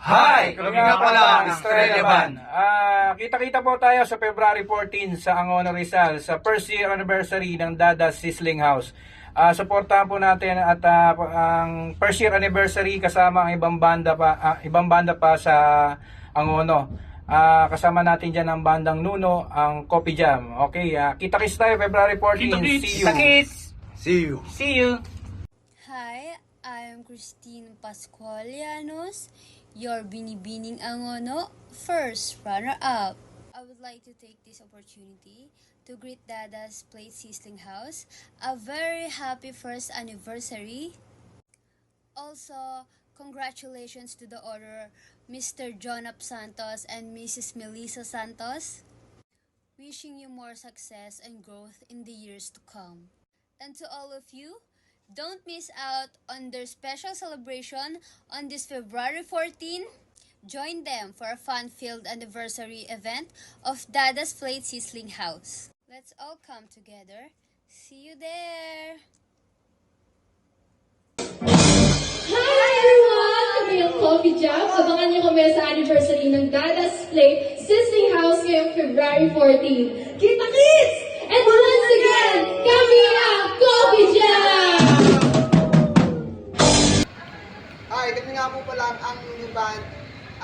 Hi! Kami nga pala ang Estrella Band. Kita-kita po tayo sa February 14 sa Angono Rizal sa first year anniversary ng Dada's Sizzling House. Suportahan po natin at ang first year anniversary kasama ang ibang banda pa sa Angono. Kasama natin diyan ang bandang Nuno, ang Coffee Jam. Okay, kita-kits tayo February 14. See you. See you. See you. Hi, I'm Christine Pascualianos, your Binibining Angono first runner-up. I would like to take this opportunity to greet Dada's Plate Sizzling House a very happy first anniversary. Also, congratulations to the order Mr. Jonap Santos and Mrs. Melissa Santos. Wishing you more success and growth in the years to come. And to all of you, don't miss out on their special celebration on this February 14. Join them for a fun-filled anniversary event of Dada's Plate Sizzling House. Let's all come together. See you there! Hi everyone! Kami ang Coffee Jam. Abangan niyo kami sa anniversary ng Dada's Plate Sizzling House ngayong February 14. Kita-kits! And once again, kami ang Coffee Jam! Hi, kami nga po pala ang inyong band.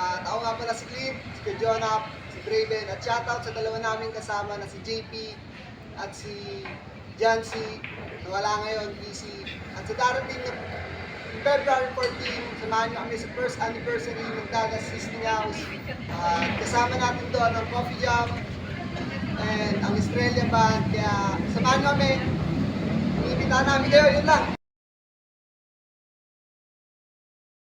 At ako nga pala si Cliff, si Jonap, si Braven. At shoutout sa dalawa naming kasama na si JP at si Jancy na wala ngayon, busy. At sa darating na February 14, samahan niyo kami sa first anniversary ng Dada's Sizzling House. Kasama natin doon ang Coffee Jam and ang Estrella Band. Kaya samahan niyo kami. Iimbitahan namin kayo, yun lang.